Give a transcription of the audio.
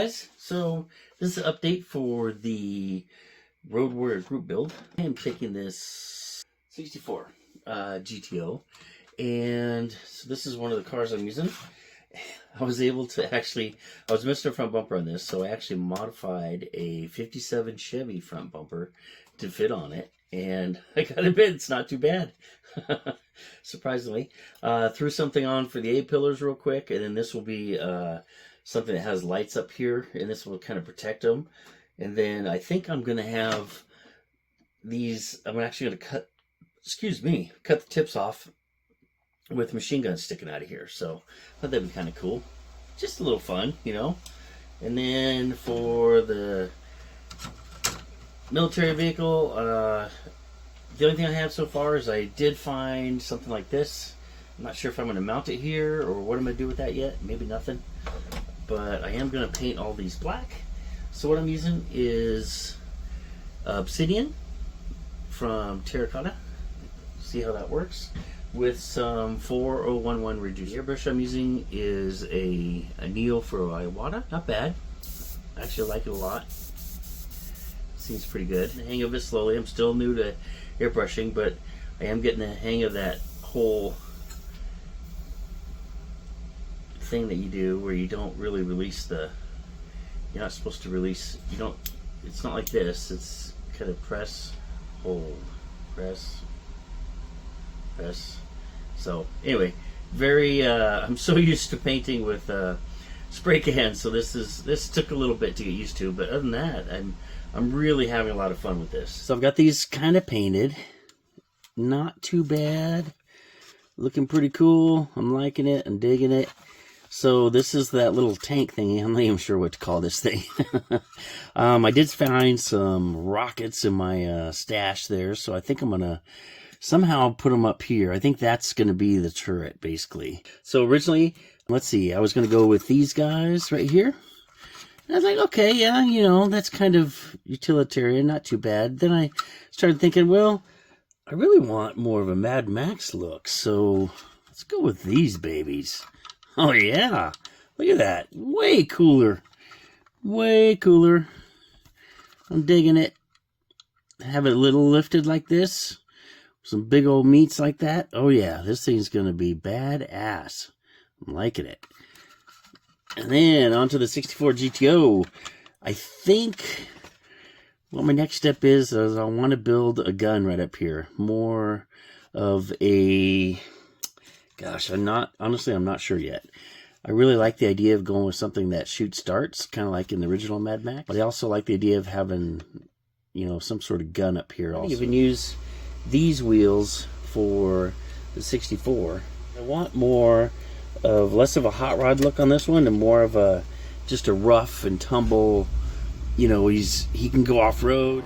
guys, so this is an update for the Road Warrior group build. I am taking this 64 GTO, and so this is one of the cars I'm using. I was able to I was missing a front bumper on this, so I actually modified a 57 Chevy front bumper to fit on it, and I gotta admit, it's not too bad. Surprisingly. Threw something on for the A-pillars real quick, and then this will be something that has lights up here, and this will kind of protect them. And then I think I'm going to have these, I'm actually going to cut the tips off with machine guns sticking out of here. So I thought that'd be kind of cool. Just a little fun, you know. And then for the military vehicle, the only thing I have so far is I did find something like this. I'm not sure if I'm going to mount it here or what I'm going to do with that yet. Maybe nothing. But I am going to paint all these black. So what I'm using is obsidian from terracotta. See how that works. With some 4011 reduced. The airbrush I'm using is a Neo for Iwata. Not bad. I actually like it a lot. Seems pretty good. The hang of it slowly. I'm still new to airbrushing, but I am getting the hang of that whole thing that you do where you don't really release you're not supposed to release, it's not like this, it's kind of press, hold, press. So anyway, I'm so used to painting with spray cans, so this took a little bit to get used to, but other than that, I'm really having a lot of fun with this. So I've got these kind of painted. Not too bad. Looking pretty cool. I'm liking it. I'm digging it. So this is that little tank thingy. I'm not even sure what to call this thing. I did find some rockets in my stash there, so I think I'm going to somehow put them up here. I think that's going to be the turret, basically. So originally, let's see, I was going to go with these guys right here. And I was like, okay, yeah, you know, that's kind of utilitarian, not too bad. Then I started thinking, well, I really want more of a Mad Max look, so let's go with these babies. Oh, yeah, look at that. Way cooler. Way cooler. I'm digging it. Have it a little lifted like this. Some big old meats like that. Oh, yeah, this thing's going to be badass. I'm liking it. And then onto the 64 GTO. I think what my next step is I want to build a gun right up here. More of a, gosh, I'm not sure yet. I really like the idea of going with something that shoots darts, kind of like in the original Mad Max. But I also like the idea of having, you know, some sort of gun up here also. I even use these wheels for the 64. I want less of a hot rod look on this one and more of just a rough and tumble, you know, he can go off road.